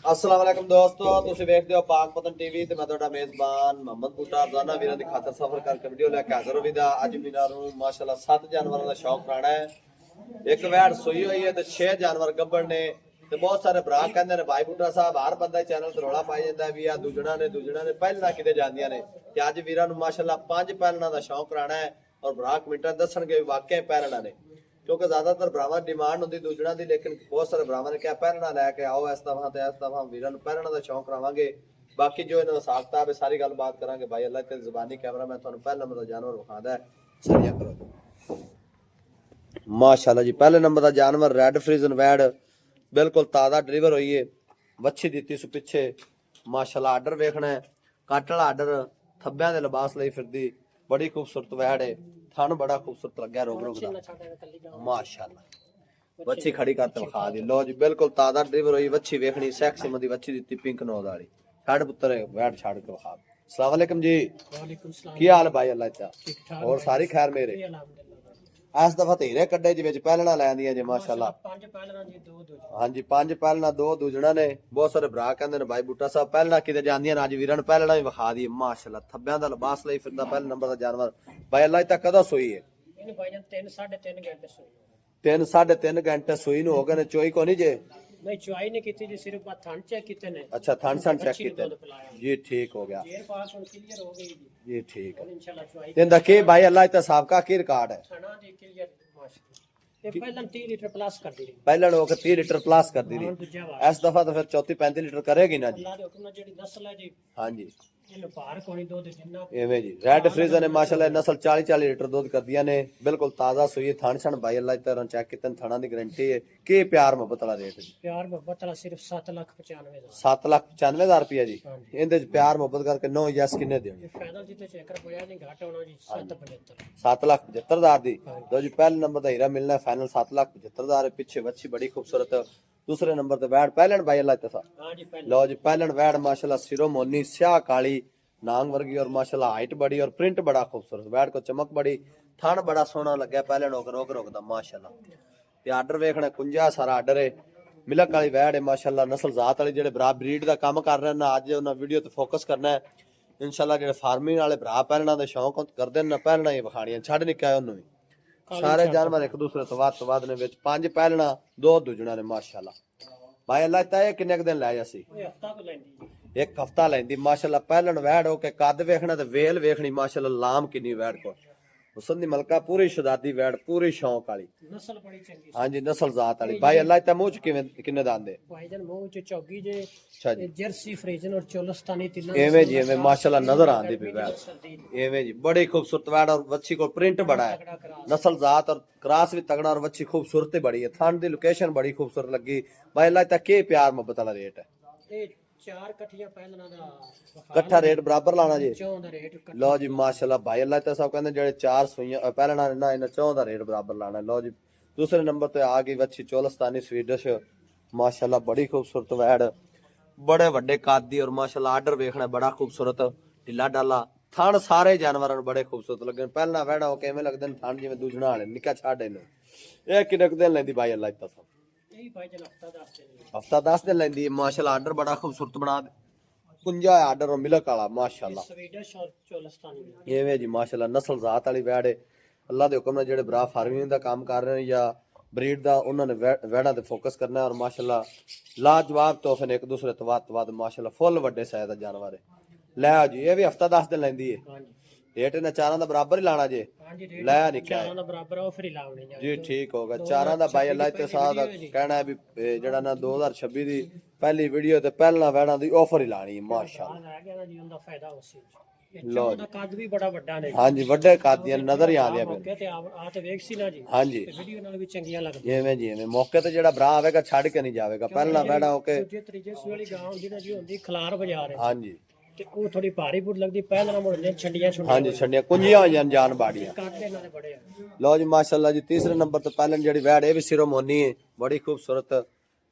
अस्सलाम वालेकुम दोस्तों, ਤੁਸੀਂ ਵੇਖਦੇ ਹੋ ਪਾਕ ਪਤਨ ਟੀਵੀ ਤੇ ਮੈਂ ਤੁਹਾਡਾ ਮੇਜ਼ਬਾਨ ਮੁਹੰਮਦ ਬੂਟਾ ਰਜ਼ਾਨਾ ਵੀਰਾਂ ਦੀ ਖਾਤਰ ਸਫ਼ਰ ਕਰਕੇ ਵੀਡੀਓ ਲੈ ਕੇ ਹਾਜ਼ਰ ਹੋ ਵੀ ਦਾ ਅੱਜ ਵੀਰਾਂ ਨੂੰ ਮਾਸ਼ਾਅੱਲਾ 7 ਜਾਨਵਰਾਂ ਦਾ ਸ਼ੌਕ ਰਾਣਾ ਹੈ। ਇੱਕ ਵੈੜ ਸੂਈ ਹੋਈ ਹੈ ਤੇ 6 ਜਾਨਵਰ ਗੱਭਣ ਨੇ ਤੇ ਬਹੁਤ ਸਾਰੇ ਭਰਾ ਕਹਿੰਦੇ ਨੇ ਭਾਈ ਬੂਟਾ ਸਾਹਿਬ ਹਰ ਬੰਦਾ ਚੈਨਲ ਤੇ ਰੌਲਾ ਪਾਈ ਜਾਂਦਾ ਵੀ ਆ ਦੂਜਣਾ ਨੇ ਪਹਿਲਾਂ ਕਿਤੇ ਜਾਂਦੀਆਂ ਨੇ ਤੇ ਅੱਜ ਵੀਰਾਂ ਨੂੰ ਮਾਸ਼ਾਅੱਲਾ 5 ਪਹਿਲਣਾ ਦਾ ਸ਼ੌਕ ਰਾਣਾ ਹੈ ਔਰ ਭਰਾ ਕਮੈਂਟਾਂ ਦੱਸਣਗੇ ਵੀ ਵਾਕਿਆ ਪਹਿਲਣਾ ਨੇ क्योंकि ज्यादातर भरावां डिमांड होंदी दूजणा दी लेकिन बहुत सारे भरावां ने क्या पहलना लैके आओ इस दफा ते इस दफा वीरां नूं पहलना दा शौक करावांगे। बाकी जो इन्हां दा हिसाब किताब है सारी गल बात करांगे। भाई अल्लाह ते ज़बानी कैमरा मैं तुहानूं पहले नंबर दा जानवर विखांदा है सरिया करो माशाअल्लाह जी। पहले नंबर दा जानवर रेड फ्रीजन वैड बिल्कुल ताज़ा डिलीवर होई है, वच्छी दित्ती सु पिछे माशाअल्लाह। आर्डर वेखना है कट वाला आर्डर थब्बियां दे लिबास लई फिरदी बड़ी खूबसूरत वैड है। थानू बड़ा खूबसूरत लग्या रोग रोग माशाअल्लाह। वच्छी खड़ी करते विखा दी लो जी बिल्कुल ताजा डिलीवर हुई वच्छी वेखनी सेक्सी मदी वच्छी दित्ती पिंक नोद वाली छड़ पुत्र वैट छड़ के विखा। अस्सलाम वालेकुम जी। वालेकुम सलाम। की हाल भाई अल्लाह ता और सारी खैर मेरे इस दफा तो हीरे कड्डे जी पहलना लैंदियां जी माशाअल्लाह। पांच पहलना जी दो दो हाँ जी 5 पहलना 2 दूजणा ने। बहुत सारे भरा कहंदे ने भाई बूटा साहब पहलना किते जांदियां ने अज वीरां नूं पहलना भी विखा दी माशाअल्लाह। थब्बियां दा लिबास लई फिरदा पहले नंबर दा जानवर भाई अल्लाह तक कदा सोई है इन भाईजान 3 साढ़े 3 घंटे सोई 3 साढ़े 3 घंटे सोई नु हो गए ने चोई को नहीं जे नहीं चुआई ने की जी सिर्फ थन चेक किते ने। अच्छा थन सन चेक अच्छी कीते दूध पिलाया जी ठीक हो गया जेर पास हुन क्लियर हो गई जी जी ठीक है। और इंशाल्लाह चुआई तेंदा के भाई अल्लाह ता साहब का की रिकॉर्ड है खाना जी क्लियर माशाअल्लाह ये पहले 30 लीटर प्लस कर दी पहले लोग 30 लीटर प्लस कर दी और थी दूजा वाला इस दफा तो फिर 34-35 लीटर करेगी ना जी। अल्लाह दे हुक्म नाल जेडी नस्ल है जी हाँ जी इन पार कोनी दूध जिन्ना एवें जी रेड फ्रीजर ने माशाल्लाह नस्ल 40-40 लीटर दूध कर दिया ने बिल्कुल ताजा सुई थान छन भाई अल्लाह तरह चेक कितन थाना दी गारंटी है। के प्यार मोहब्बत वाला रेट जी प्यार मोहब्बत वाला सिर्फ 7,95,000 7,95,000 रुपया जी। हाँ जी। इहदे च प्यार मोहब्बत करके 9 यस किन्ने देओगे ये फायदा जिते चेकर होया नहीं घाटा होना जी 7,75 7,75,000 दी। लो जी पहले नंबर का हीरा मिलना है फाइनल 7,75,000 पिछे बच्ची बड़ी खूबसूरत। दूसरे नंबर ते वैड पहलन भाई अल्लाह तसा हां जी पहले लो जी पहलन वैड माशाल्लाह सिरो मोनी स्याह काली नांग वर्गी और माशाल्लाह हाइट बड़ी और प्रिंट बड़ा खूबसूरत वैड को चमक बड़ी थान बड़ा सोहना लग्या पहलन होकर रोक दा माशाल्लाह। ते आर्डर वेखना कुंजा सारा आर्डर है मिलक वाली वैड है माशाल्लाह। नस्ल जात वाले जेडे भरा ब्रीड दा काम कर रहे हैं ना अज उन्हां वीडियो ते फोकस करना है इंशाल्लाह। जेडे फार्मिंग वाले भरा पहलना दे शौक करदे ना पहलना ही विखाणियां छड़ नहीं के ओनू भी सारे जानवर एक दूसरे तो वध ने विच 5 पहलना 2 दूजणा ने माशाल्लाह। भाई अल्लाह ताया किन्ने दिन लै जासी ये हफ्ता को लेंदी एक हफ्ता लैंदी माशाल्लाह। पहलन वैड हो के कद वेखना ते वेल वेखनी माशाल्लाह लाम किन्नी वैड को हुसन दी मलका पूरी शदादी वैड पूरी शौक वाली नस्ल बड़ी चंगी हां जी नस्ल जात वाली। भाई अल्लाह ता मुंह च किन्ने दांदे भाईजान मुंह च चौगी जे अच्छा जी जर्सी फ्रीजन और चोलस्तानी तीनों एवें जी एवें माशाल्लाह नजर आंदी पई वैड एवें जी बड़ी खूबसूरत वैड और वच्छी को प्रिंट बड़ा है नस्ल जात और क्रॉस भी तगड़ा और वच्छी खूबसूरत बड़ी है। थान दी लोकेशन बड़ी खूबसूरत लगी। भाई अल्लाह ता के प्यार मोहब्बत वाला रेट है ये 4 कठिया पहलना दा इकट्ठा रेट बराबर लाना जी। चौं दा रेट लो जी माशाल्लाह भाई अल्लाह ते सब कहंदे जेडे 4 सुइयां पहलना ना इन्हां चौं दा रेट बराबर लाना। लो जी दूसरे नंबर ते आ गई वच्छी चोलस्तानी स्वीडिश माशाल्लाह बड़ी खूबसूरत वैड बड़े वड्डे कादी और माशाल्लाह आर्डर वेखना बड़ा खूबसूरत ढिला डाला थान सारे जानवरां नूं बड़े खूबसूरत लगे। पहलना वैडा हो किवें लगदे ने थान जिवें दूजणा वाले निक्का छाड़ ने ए किन्ने दिन लैंदी भाई अल्लाह तसा यही भाईजान हफ्ता दा हफ्ते हफ्ता 10 दिन लैंदी माशाल्लाह। आर्डर बड़ा खूबसूरत बना कुंजा आर्डर और मिलक वाला माशाल्लाह स्वीडिश और चोलस्तानी एवें जी माशाल्लाह नस्ल जात वाली वैड है। अल्लाह दे हुक्म नाल जेडे भरा फार्मिंग दा काम कर रहे हैं या ब्रीड दा उन्हां ने वैडां ते फोकस करना है और माशाल्लाह लाजवाब तोहफे ने एक दूसरे तो वध माशाल्लाह फुल वड्डे साइज दा जानवर है। लै जी ये भी हफ्ता 10 दिन लैंदी है। हां जी रेट इन्हां चारां दा बराबर ही लाना जे हां जी रेट लै निक्का चारां दा बराबर ऑफर ही लावणी जी ठीक होगा चारां दा भाई अल्लाह ते साथ कहना है भी जेड़ा ना 2026 दी पहली वीडियो ते पहला वैडां दी ऑफर ही लानी है माशाल्लाह। आ गया ना जी उनका फायदा उसी ये चौं दा कद भी बड़ा वड्डा ने हां जी वड्डे कादियां नजर ही आंदियां पे मौके ते आ ते वेख सी ना जी हां जी ते वीडियो नाल भी चंगियां लगदी एवें जी एवें मौके ते जेड़ा भरा आवेगा छड़ के नहीं जावेगा पहला वैडा होके दूजे तरीजे सू वाली गांव जिना जी होंदी खलार बाजार है हां जी ते ਉਹ ਥੋੜੀ ਭਾਰੀ ਬੁੱਢ ਲੱਗਦੀ ਪਹਿਲਾਂ ਮੁੜ ਨੇ ਛੰਡੀਆਂ हाँ जी छड़ियां कुंजियां होईयां जान बाड़ियां। ਕਾਟੇ ਨਾਲ ਬੜੇ ਆ लो जी माशाल्लाह जी तीसरे नंबर ते पहलन जेड़ी वैड ए भी सिरो मोनी है बड़ी खूबसूरत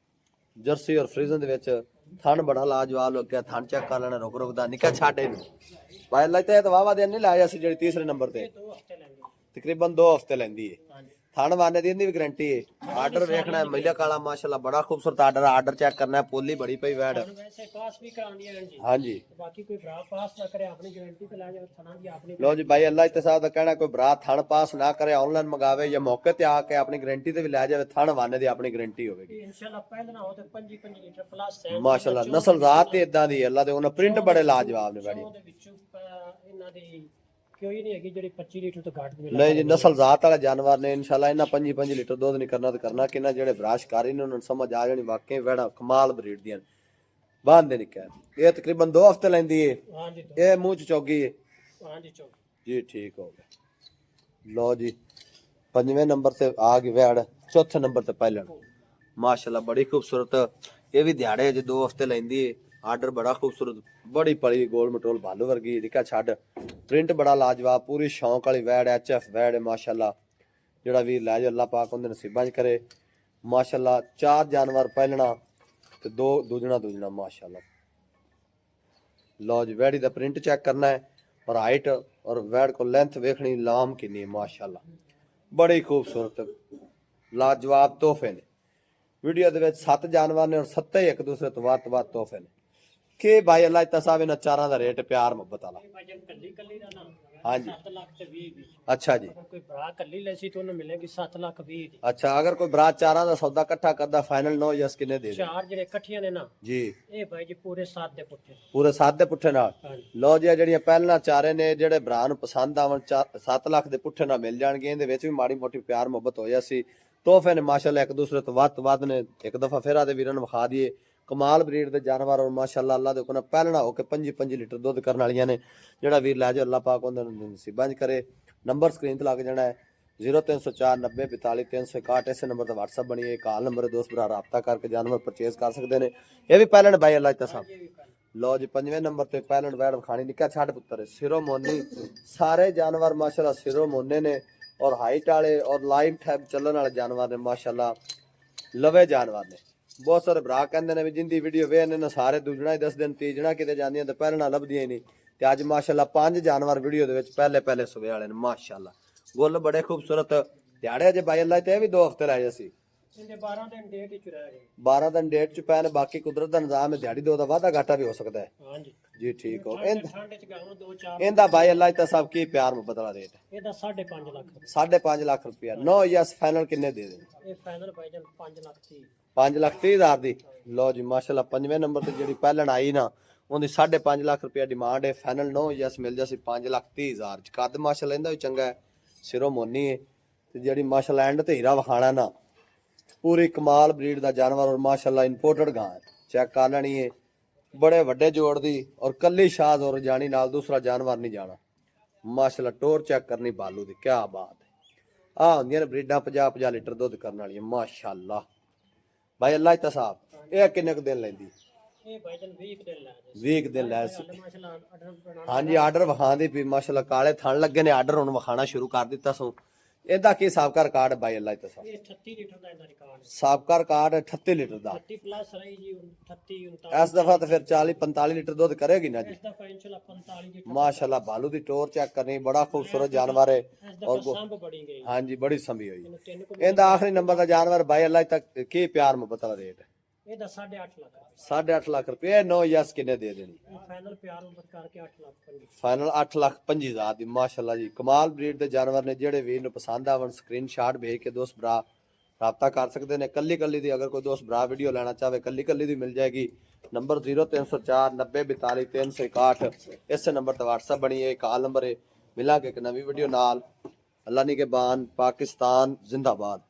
जर्सी और फ्रीजन दे विच थन बड़ा लाजवाब लग्या थन चेक कर लेना रुक दा निक्का छाड़े भाई अल्लाह ते वावा दिन नहीं लाया सी जेड़ी तीसरे नंबर ते 2 ਹਫ਼ਤੇ ਲੈਂਦੀ तकरीबन 2 हफ्ते लैंदी है। ਥਣ ਵਾਨੇ ਦੀ ਇਹਦੀ ਵੀ ਗਾਰੰਟੀ ਹੈ। ਆਰਡਰ ਵੇਖਣਾ ਹੈ ਮਿਲਿਆ ਕਾਲਾ ਮਾਸ਼ਾਅੱਲਾ ਬੜਾ ਖੂਬਸੂਰਤ ਆਰਡਰ ਚੈੱਕ ਕਰਨਾ ਹੈ। ਪੋਲੀ ਬੜੀ ਪਈ ਵੈੜ। ਵੈਸੇ ਪਾਸ ਵੀ ਕਰਾਉਂਦੀਆਂ ਹਨ ਜੀ। ਹਾਂਜੀ ਬਾਕੀ ਕੋਈ ਭਰਾ ਪਾਸ ਨਾ ਕਰੇ ਆਪਣੀ ਗਾਰੰਟੀ ਤੇ ਲੈ ਜਾਓ ਥਣਾ ਦੀ ਆਪਣੀ। ਲੋ ਜੀ ਭਾਈ ਅੱਲਾ ਇਤਸਾਬ ਦਾ ਕਹਿਣਾ ਕੋਈ ਭਰਾ ਥਣ ਪਾਸ ਨਾ ਕਰੇ ਆਨਲਾਈਨ ਮੰਗਾਵੇ ਜਾਂ ਮੌਕੇ ਤੇ ਆ ਕੇ ਆਪਣੀ ਗਾਰੰਟੀ ਤੇ ਵੀ ਲੈ ਜਾਵੇ। ਥਣ ਵਾਨੇ ਦੀ ਆਪਣੀ ਗਾਰੰਟੀ ਹੋਵੇਗੀ ਇਨਸ਼ਾਅੱਲਾ ਪਹਿਲਾਂ ਹੋ ਤੇ 5 ਲੀਟਰ ਪਲੱਸ ਹੈ ਮਾਸ਼ਾਅੱਲਾ। ਨਸਲ ਜ਼ਾਤ ਤੇ ਇਦਾਂ ਦੀ ਅੱਲਾ ਦੇ ਉਹਨਾਂ ਪ੍ਰਿੰਟ ਬੜੇ ਲਾਜਵਾਬ ਨੇ ਬੜੀ। ਉਹਦੇ ਵਿੱਚੋਂ ਇਹਨਾਂ ਦੀ ਕੋਈ ਨਹੀਂ ਹੈਗੀ ਜਿਹੜੀ 25 ਲੀਟਰ ਤੋਂ ਘੱਟ ਮਿਲੇ। ਨਹੀਂ ਜੀ ਨਸਲ ਜ਼ਾਤ ਵਾਲਾ ਜਾਨਵਰ ਨੇ ਇਨਸ਼ਾਅੱਲਾ ਇਹਨਾਂ 5 ਲੀਟਰ ਦੁੱਧ ਨਹੀਂ ਕਰਨਾ ਤੇ ਕਰਨਾ ਕਿੰਨਾ। ਜਿਹੜੇ ਬਰਾਸ਼ਕਾਰੀ ਨੇ ਉਹਨਾਂ ਨੂੰ ਸਮਝ ਆ ਜਾਣੀ ਵਾਕਈ ਵੈੜਾ ਕਮਾਲ ਬਰੀਡ ਦੀਆਂ ਬਾਂਦੇ ਨਹੀਂ ਕਹਿ। ਇਹ ਤਕਰੀਬਨ 2 ਹਫ਼ਤੇ ਲੈਂਦੀ ਏ। ਹਾਂਜੀ ਇਹ ਮੂੰਹ ਚ ਚੌਗੀ ਏ। ਹਾਂਜੀ ਚੋ ਜੀ ਠੀਕ ਹੋ ਗਿਆ। ਲੋ ਜੀ 5ਵੇਂ ਨੰਬਰ ਤੇ ਆ ਗਈ ਵੈੜ। 4ਥੇ ਨੰਬਰ ਤੇ ਪਹਿਲਣ ਮਾਸ਼ਾਅੱਲਾ ਬੜੀ ਖੂਬਸੂਰਤ। ਇਹ ਵੀ ਦਿਹਾੜੇ ਜੇ 2 ਹਫ਼ਤੇ ਲੈਂਦੀ ਏ। ਆਰਡਰ ਬੜਾ ਖੂਬਸੂਰਤ ਬੜੀ ਪਲੀ ਗੋਲ ਮਟੋਲ ਭਾਲੂ ਵਰਗੀ ਰਿਕਾ ਛੱਡ ਪ੍ਰਿੰਟ ਬੜਾ ਲਾਜਵਾਬ ਪੂਰੀ ਸ਼ੌਂਕ ਵਾਲੀ ਵੈੜ ਐਚਐਫ ਵੈੜ ਮਾਸ਼ਾਅੱਲਾ। ਜਿਹੜਾ ਵੀ ਲੈ ਜਾ ਅੱਲਾਹ ਪਾਕ ਉਹਦੇ ਨਸੀਬਾਂ 'ਚ ਕਰੇ ਮਾਸ਼ਾਅੱਲਾ। 4 ਜਾਨਵਰ ਪਹਿਲਣਾ ਤੇ 2 ਦੂਜਣਾ ਮਾਸ਼ਾਅੱਲਾ। ਲਓ ਜੀ ਵੈੜੀ ਦਾ ਪ੍ਰਿੰਟ ਚੈੱਕ ਕਰਨਾ ਹੈ और हाइट और वैड को लेंथ देखनी लाम की नहीं माशाल्लाह बड़ी खूबसूरत लाजवाब तोहफे ने। वीडियो दे विच 7 जानवर ने और 7 ही एक दूसरे तो वात तोहफे ने कि भाई अल्लाह तसावे ना चारां दा रेट प्यार मोहब्बत वाला। हाँ जी 7 ਲੱਖ ਤੇ 20 ਦੀ। अच्छा जी ਅਗਰ ਕੋਈ ਭਰਾ ਕੱਲੀ ਲੈਸੀ ਤਾਂ ਉਹਨੂੰ ਮਿਲੇਗੀ 7 ਲੱਖ 20 ਦੀ। अच्छा अगर कोई बरात चारां दा सौदा इकट्ठा करदा फाइनल 9 यस किने दे दे ਚਾਰ ਜਿਹੜੇ ਇਕੱਠੀਆਂ ਨੇ ਨਾ जी ਇਹ ਭਾਈ ਜੀ ਪੂਰੇ 7 ਦੇ ਪੁੱਠੇ। पूरे 7 ਦੇ ਪੁੱਠੇ ਨਾਲ। ਹਾਂਜੀ ਲੋ ਜੀ ਜਿਹੜੀਆਂ ਪਹਿਲਾਂ ਚਾਰੇ ਨੇ ਜਿਹੜੇ ਭਰਾ ਨੂੰ ਪਸੰਦ ਆਵਣ 7 ਲੱਖ ਦੇ ਪੁੱਠੇ ਨਾਲ ਮਿਲ ਜਾਣਗੇ। ਇਹਦੇ ਵਿੱਚ ਵੀ ਮਾੜੀ ਮੋਟੀ ਪਿਆਰ ਮੁਹੱਬਤ ਹੋ ਜਾਸੀ। ਤੋਹਫੇ ਨੇ ਮਾਸ਼ਾਅੱਲਾ ਇੱਕ ਦੂਸਰੇ ਤੋਂ ਵੱਧ ਨੇ। ਇੱਕ ਦਫਾ ਫਿਰ ਆਦੇ ਵੀਰਾਂ ਨੂੰ ਵਿਖਾ ਦਈਏ ਕਮਾਲ ਬਰੀਡ ਦੇ ਜਾਨਵਰ ਔਰ ਮਾਸ਼ਾਅੱਲਾ ਅੱਲਾ ਦੇ ਕੋਲ ਪਹਿਲਣਾ ਹੋ ਕੇ 5 ਲੀਟਰ ਦੁੱਧ ਕਰਨ ਵਾਲੀਆਂ ਨੇ। ਜਿਹੜਾ ਵੀਰ ਲੈ ਜਾ ਅੱਲਾ ਪਾਕ ਉਹਨਾਂ ਨੂੰ ਨਸੀਬਾਂ 'ਚ ਕਰੇ। ਨੰਬਰ ਸਕਰੀਨ ਤੇ ਲੱਗ ਜਾਣਾ ਹੈ 0304 90 42 361। ਇਸੇ ਨੰਬਰ ਤੇ WhatsApp ਬਣੀ ਹੈ। ਕਾਲ ਨੰਬਰ ਦੋਸਤ ਭਰਾ ਰਾਬਤਾ ਕਰਕੇ ਜਾਨਵਰ ਪਰਚੇਸ ਕਰ ਸਕਦੇ ਨੇ। ਇਹ ਵੀ ਪਹਿਲਣ ਬਾਈ ਅੱਲਾ ਤਸਾਬ। ਲੋ ਜੀ 5ਵੇਂ ਨੰਬਰ ਤੇ ਪਹਿਲਣ ਵੈੜ ਵਿਖਾਣੀ ਨਿੱਕਾ ਛੱਡ ਪੁੱਤਰ ਸਿਰੋਂ ਮੋਨੀ। ਸਾਰੇ ਜਾਨਵਰ ਮਾਸ਼ਾਅੱਲਾ ਸਿਰੋਂ ਮੋਨੇ ਨੇ ਔਰ ਹਾਈਟ ਵਾਲੇ ਔਰ ਲਾਈਫ ਟਾਈਮ ਚੱਲਣ ਵਾਲੇ ਜਾਨਵਰ ਨੇ ਮਾਸ਼ਾਅੱਲਾ। ਲਵੇ ਜਾਨਵਰ ਨੇ। ਬਹੁਤ ਸਾਰੇ ਭਰਾ ਕਹਿੰਦੇ ਨੇ ਵੀ ਜਿੰਦੀ ਵੀਡੀਓ ਵੇਖਨੇ ਨਾ ਸਾਰੇ ਦੂਜਣਾ ਹੀ ਦੱਸਦੇ ਨੇ ਤੀਜਣਾ ਕਿਤੇ ਜਾਂਦੀਆਂ ਤੇ ਪਹਿਲਣਾ ਲੱਭਦੀਆਂ ਹੀ ਨਹੀਂ। ਤੇ ਅੱਜ ਮਾਸ਼ਾਅੱਲਾ 5 ਜਾਨਵਰ ਵੀਡੀਓ ਦੇ ਵਿੱਚ ਪਹਿਲੇ ਸੂਬੇ ਵਾਲੇ ਨੇ ਮਾਸ਼ਾਅੱਲਾ। ਗੁੱਲ ਬੜੇ ਖੂਬਸੂਰਤ ਦਿਹਾੜੇ ਜੇ ਬਾਈ ਅੱਲਾ ਤੇ ਇਹ ਵੀ 2 ਹਫ਼ਤੇ ਲਾਏ ਅਸੀਂ। ਇਹਦੇ 12 ਦਿਨ ਡੇਟ ਵਿੱਚ ਰਹਿ ਗਏ। 12 ਦਿਨ ਡੇਟ ਚ ਪੈ ਨੇ। ਬਾਕੀ ਕੁਦਰਤ ਦਾ ਨਿਜ਼ਾਮ ਹੈ ਦਿਹਾੜੀ 2 ਦਾ ਵਾਧਾ ਘਾਟਾ ਵੀ ਹੋ ਸਕਦਾ ਹੈ। ਹਾਂਜੀ ਜੀ ਠੀਕ ਹੋ। ਠੰਡ ਚ ਗਾਉਂ 2-4 ਇਹਦਾ ਬਾਈ ਅੱਲਾ ਤਾਂ ਸਭ ਕੀ ਪਿਆਰ ਮੁਹੱਬਤ ਵਾਲਾ ਰੇਟ ਹੈ। ਇਹਦਾ 5.5 ਲੱਖ। 5.5 ਲੱਖ ਰੁਪਇਆ 9 ਯਸ ਫਾਈਨਲ ਕਿੰਨੇ ਦੇ ਦੇਣ। ਇਹ ਫਾਈਨਲ ਭਾਈ ਜਾਨ 5 ਲੱਖ 30। 5,30,000 ਦੀ। ਲੋ ਜੀ ਮਾਸ਼ਾਅੱਲਾ 5ਵੇਂ ਨੰਬਰ ਤੇ ਜਿਹੜੀ ਪਹਿਲਣ ਆਈ ਨਾ ਉਹਦੀ 5.5 ਲੱਖ ਰੁਪਇਆ ਡਿਮਾਂਡ ਹੈ। ਫਾਈਨਲ 9 ਯਸ ਮਿਲ ਜਾਸੀ 5,30,000 ਚ। ਕੱਦ ਮਾਸ਼ਾਅੱਲਾ ਇਹਦਾ ਵੀ ਚੰਗਾ ਹੈ। ਸਿਰੋਂ ਮੋਨੀ ਹੈ ਤੇ ਜਿਹੜੀ ਮਾਸ਼ਾਅੱਲਾ ਐਂਡ ਤੇ ਹੀਰਾ ਵਿਖਾਣਾ ਨਾ ਪੂਰੀ ਕਮਾਲ ਬਰੀਡ ਦਾ ਜਾਨਵਰ ਔਰ ਮਾਸ਼ਾਅੱਲਾ ਇੰਪੋਰਟਡ ਗਾਂ ਹੈ। ਚੈੱਕ ਕਰ ਲੈਣੀ ਹੈ ਬੜੇ ਵੱਡੇ ਜੋੜ ਦੀ ਔਰ ਕੱਲੀ ਸ਼ਾਜ਼ ਔਰ ਜਾਣੀ ਨਾਲ ਦੂਸਰਾ ਜਾਨਵਰ ਨਹੀਂ ਜਾਣਾ ਮਾਸ਼ਾਅੱਲਾ। ਟੋਰ ਚੈੱਕ ਕਰਨੀ ਬਾਲੂ ਦੀ ਕਿਆ ਬਾਤ ਹੈ। ਆ ਹੁੰਦੀਆਂ ਨੇ ਬਰੀਡਾਂ 50 ਲੀਟਰ ਦੁੱਧ ਕਰਨ ਵਾਲੀਆਂ ਮਾਸ਼ਾਅੱਲਾ। ਭਾਈ ਅੱਲਾ ਤਸਾਬ ਇਹ ਕਿੰਨੇ ਕੁ ਦਿਨ ਲੈਂਦੀ। ਇਹ ਭਾਈ ਜਾਨ 20 ਦਿਨ ਲੈ ਜੇ। 20 ਦਿਨ ਲੈ ਸੀ। ਮਾਸ਼ਾਅੱਲਾ ਆਰਡਰ ਬਣਾ। ਹਾਂਜੀ ਆਰਡਰ ਵਿਖਾਉਂਦੀ ਵੀ ਮਾਸ਼ਾਅੱਲਾ ਕਾਲੇ ਥਣ ਲੱਗੇ ਨੇ। ਆਰਡਰ ਹੁਣ ਵਿਖਾਣਾ ਸ਼ੁਰੂ ਕਰ ਦਿੱਤਾ ਸੋ। ਇਹਦਾ ਕੀ ਸਾਬਕਾ ਰਿਕਾਰਡ ਬਾਈ ਅੱਲਾ ਤਸਾਬ। ਇਹ 38 ਲੀਟਰ ਦਾ ਇਹਦਾ ਰਿਕਾਰਡ ਹੈ। ਸਾਬਕਾ ਰਿਕਾਰਡ 38 ਲੀਟਰ ਦਾ। 30 ਪਲੱਸ ਰਹੀ ਜੀ 38 39। ਇਸ ਦਫਾ ਤਾਂ ਫਿਰ 40-45 ਲੀਟਰ ਦੁੱਧ ਕਰੇਗੀ ਨਾ ਜੀ ਇਸ ਦਫਾ ਇਨਸ਼ਾਅੱਲਾ 45 ਲੀਟਰ। ਮਾਸ਼ਾਅੱਲਾ। ਭਾਲੂ ਦੀ ਟੋਰ ਚੈੱਕ ਕਰਨੀ ਬੜਾ ਖੂਬਸੂਰਤ ਜਾਨਵਰ ਹੈ ਇਸ ਦਫਾ ਸੰਭ ਬੜੀ ਗਈ। ਹਾਂਜੀ ਬੜੀ ਸੰਭੀ ਹੋਈ। ਇਹਨੂੰ 3 ਕੁ ਇਹਦਾ ਆਖਰੀ ਨੰਬਰ ਦਾ ਜਾਨਵਰ ਬਾਈ ਅੱਲਾ ਤੱਕ ਕੀ ਪਿਆਰ ਮੁਹੱਬਤ ਦਾ ਰੇਟ ਹੈ। ਇਹਦਾ 8.5 ਲੱਖ। 8.5 ਲੱਖ ਰੁਪਏ 9 ਯਸ ਕਿੰਨੇ ਦੇ ਦੇਣੀ। ਇਹ ਫਾਈਨਲ ਪਿਆਰ ਮੁਹੱਬਤ ਕਰਕੇ 8 ਲੱਖ 50। ਫਾਈਨਲ 8,25,000 ਦੀ ਮਾਸ਼ਾਅੱਲਾ ਜੀ। ਕਮਾਲ ਬਰੀਡ ਦੇ ਜਾਨਵਰ ਨੇ। ਜਿਹੜੇ ਵੀਰ ਨੂੰ ਪਸੰਦ ਆਵਣ ਸਕਰੀਨਸ਼ਾਟ ਭੇਜ ਕੇ ਦੋਸਤ ਭਰਾ ਰਾਬਤਾ ਕਰ ਸਕਦੇ ਨੇ। ਕੱਲੀ ਦੀ ਅਗਰ ਕੋਈ ਦੋਸਤ ਭਰਾ ਵੀਡੀਓ ਲੈਣਾ ਚਾਹਵੇ ਕੱਲੀ ਦੀ ਮਿਲ ਜਾਏਗੀ। ਨੰਬਰ 0304 90 42 361। ਇਸੇ ਨੰਬਰ ਤੇ WhatsApp ਬਣੀ ਹੈ। ਕਾਲ ਨੰਬਰ ਹੈ। ਮਿਲਾਂਗੇ ਇੱਕ ਨਵੀਂ ਵੀਡੀਓ ਨਾਲ। ਅੱਲਾ ਨੀ ਕੇ ਬਾਨ। ਪਾਕਿਸਤਾਨ ਜ਼ਿੰਦਾਬਾਦ।